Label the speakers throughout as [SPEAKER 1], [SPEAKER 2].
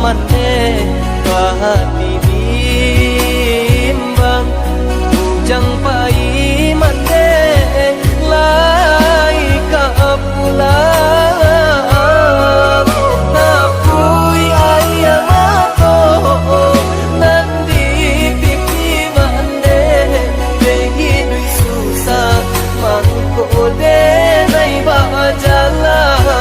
[SPEAKER 1] mande patibimbang bujang pai mande lai kapulang napui ayam ato nandi pipi mande behi dui susah mangko de nai bajalan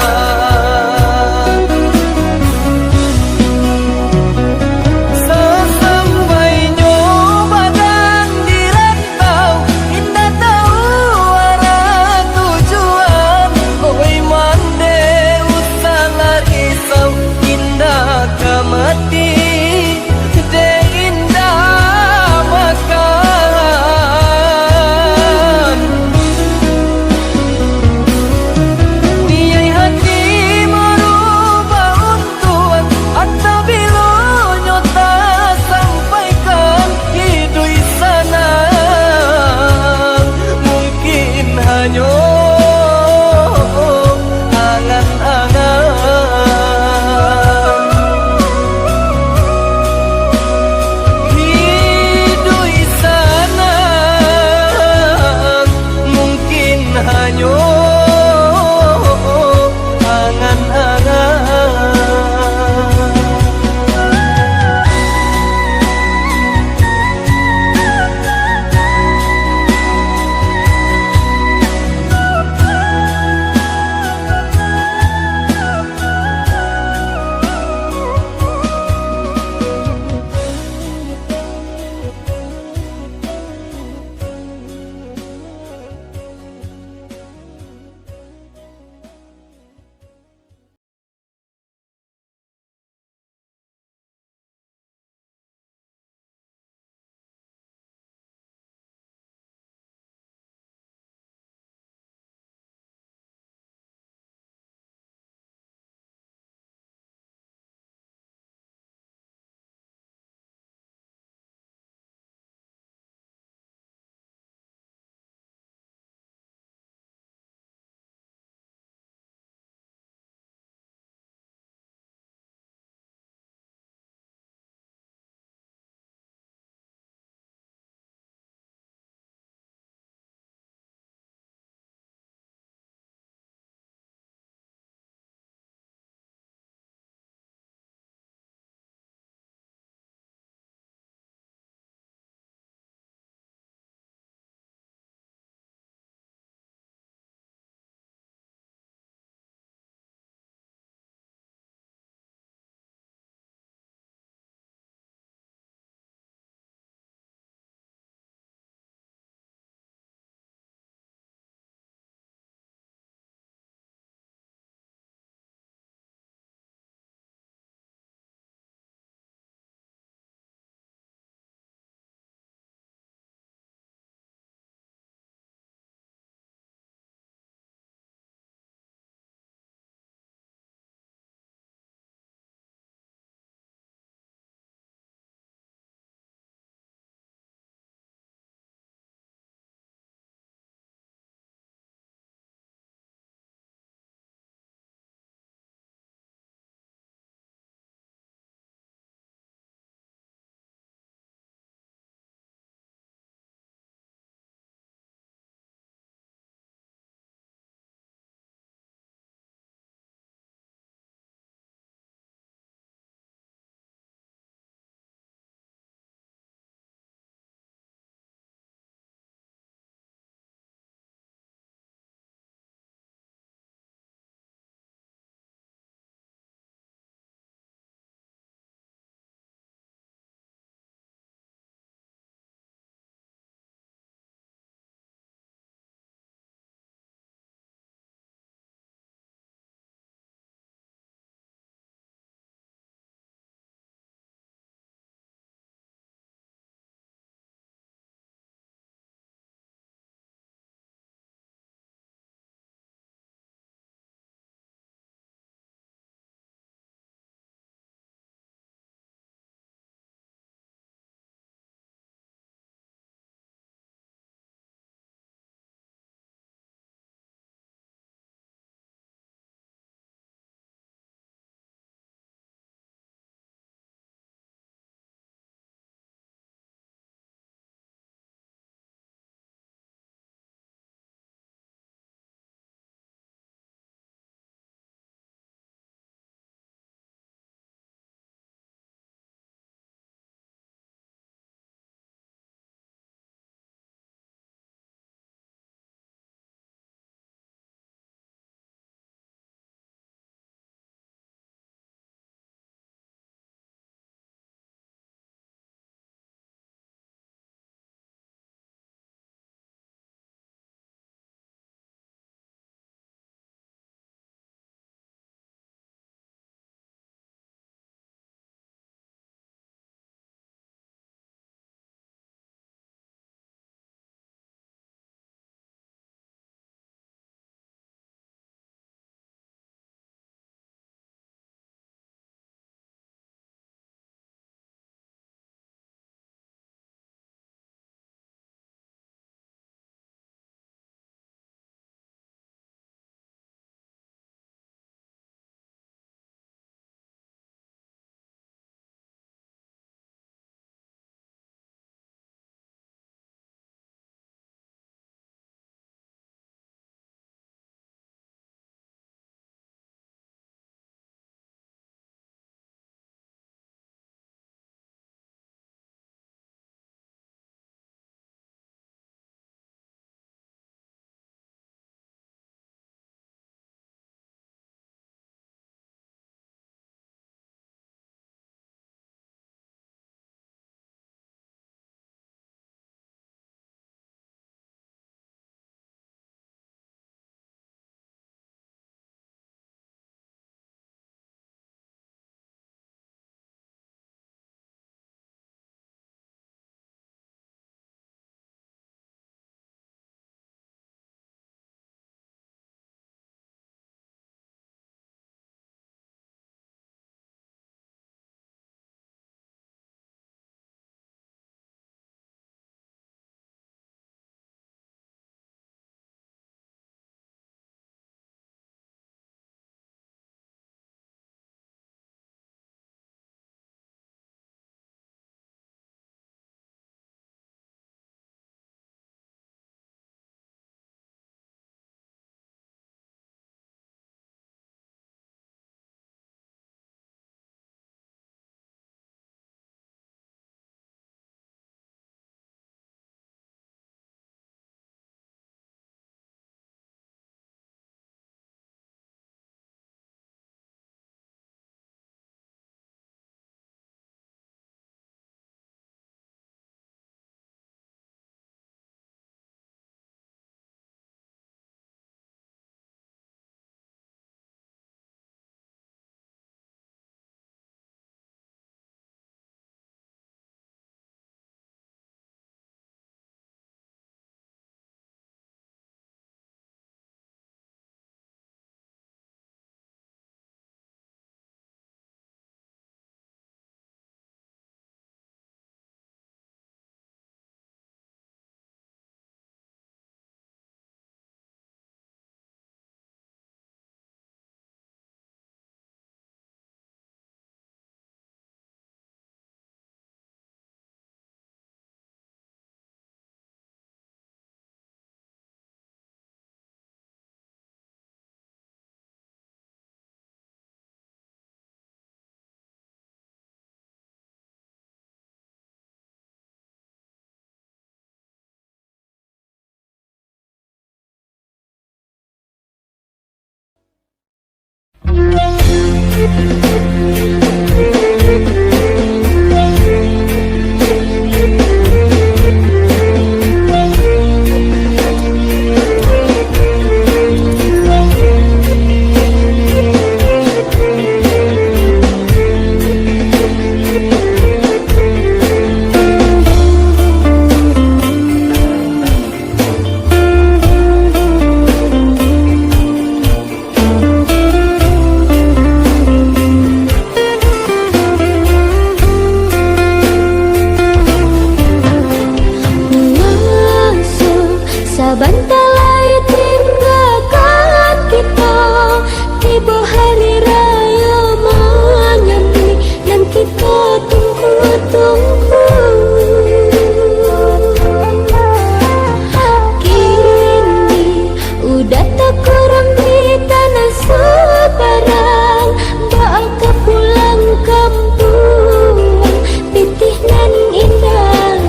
[SPEAKER 2] kurang di tanah sebarang, bakal pulang kampung pitih nan indah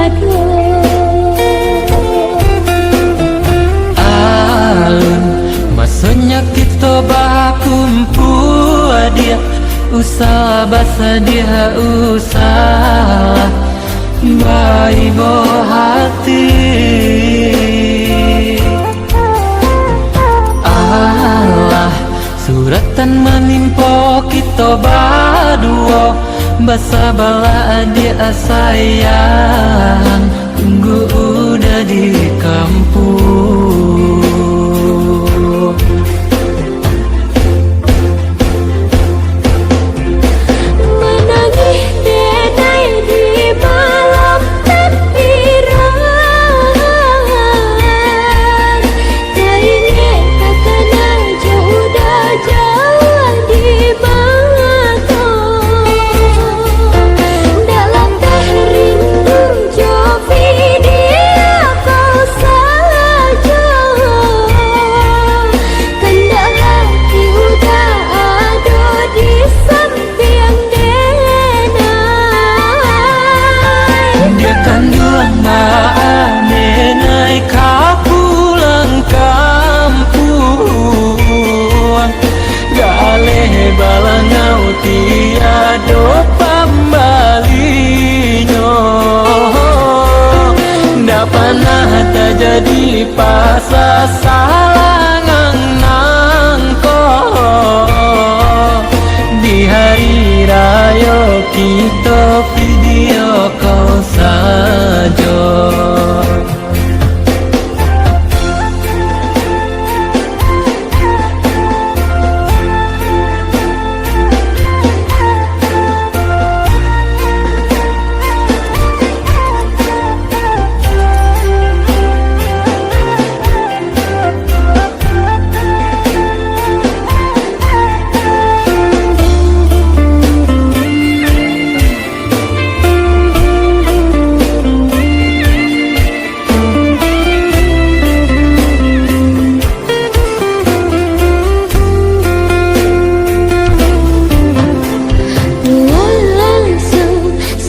[SPEAKER 2] aduh.
[SPEAKER 1] Alun maksudnya kita bakumpul dia, usah basa dia usah baik hati. Allah suratan menimpa kita berdua, basa bala dia sayang tunggu udah di kampung.
[SPEAKER 2] Menangis denai di malam takbiran, tak ingin takkan jauh dah jauh di mata. Dalam teh rindu Jovi dia kau saja, kendak hati udah ada di samping denai.
[SPEAKER 1] Dia kandung maane naik kau pulang kampung, galeh balangau tiado pambalinyo. Ndak pernah terjadi pasal salangang nangko, di hari raya kita video kau saja.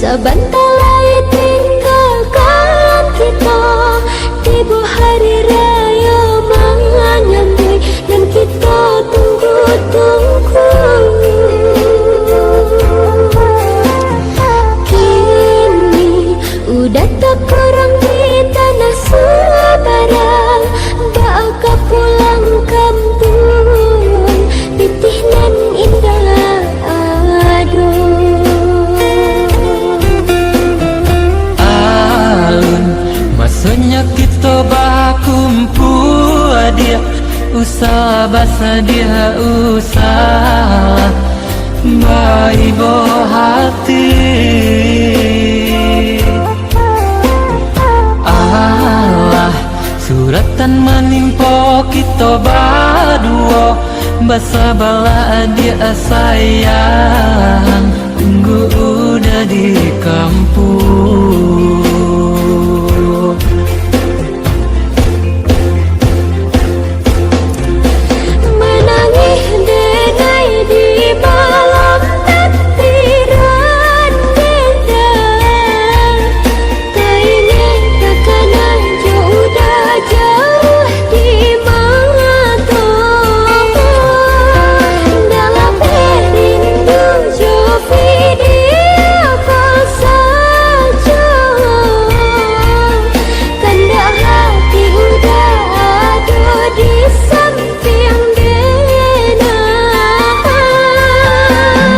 [SPEAKER 2] Sebentar lagi tinggalkan kita, tiba hari raya menyambut dan kita tunggu-tunggu. Kini udah tak kurang di tanah sebarang, bakal pulang kampung pitih nan indah aduh.
[SPEAKER 1] Maksudnya kita bakumpul dia, usah basa dia usah baik hati. Allah suratan menimpa kita berdua, basa bala dia sayang tunggu udah di kampung.
[SPEAKER 2] Menangis denai di malam takbiran beda, tak ingin takkan jauh dah jauh di mata. Dalam rindu Jovi dia kau saja, kendak hati udah ada di samping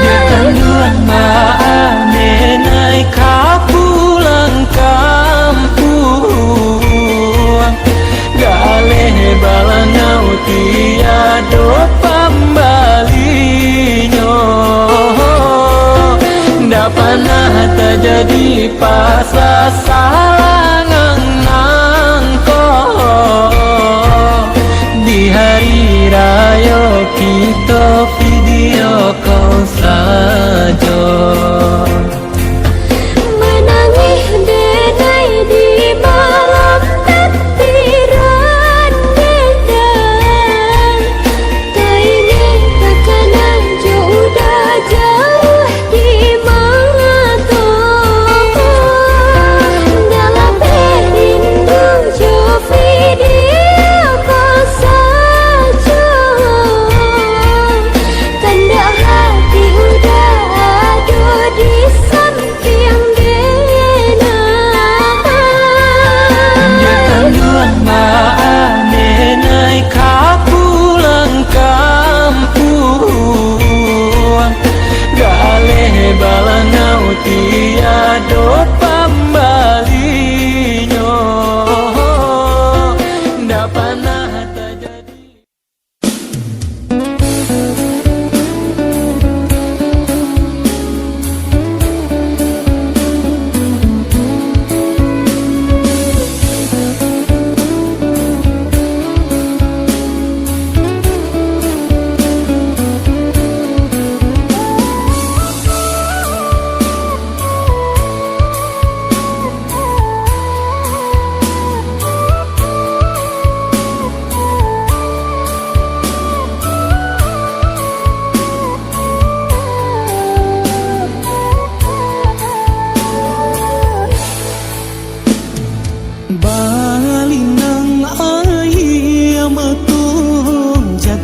[SPEAKER 1] Dia kandung maane naik kau pulang kampung, galeh balangau tiado pambalinyo. Ndak pernah terjadi pasal salangang nangko, di hari raya kita video kau saja.
[SPEAKER 2] menangis denai di malam takbiran beda,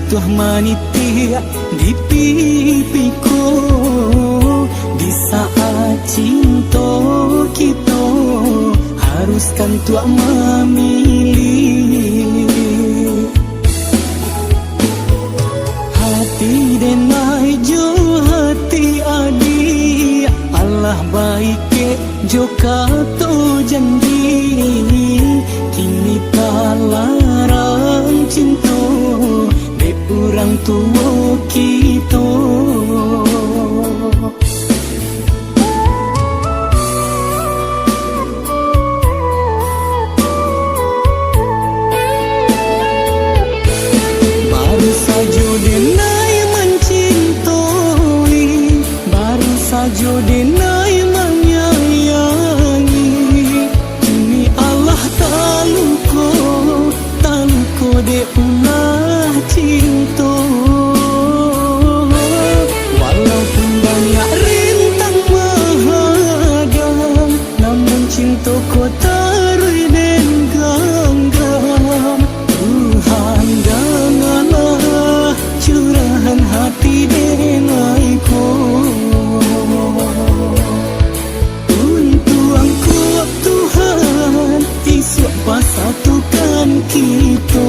[SPEAKER 3] tuah maniti di pipiku di saat cinta kita haruskan tuah memilih hati denai jo hati adi Allah baik jo kato janji kini talarang cinta de orang tua kita baru saja denai mencintai baru saja denai menyayangi kini Allah taluko de ulah cinta walaupun banyak rintang menghadang namun cinta ko tarui den ganggam Tuhan janganlah curahan hati denai ko untuk angkup Tuhan isuk pasatukan kita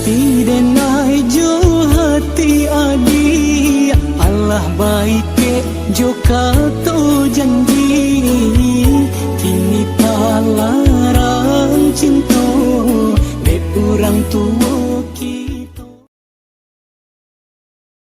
[SPEAKER 3] hati denai jo hati adi Allah baik jo kato janji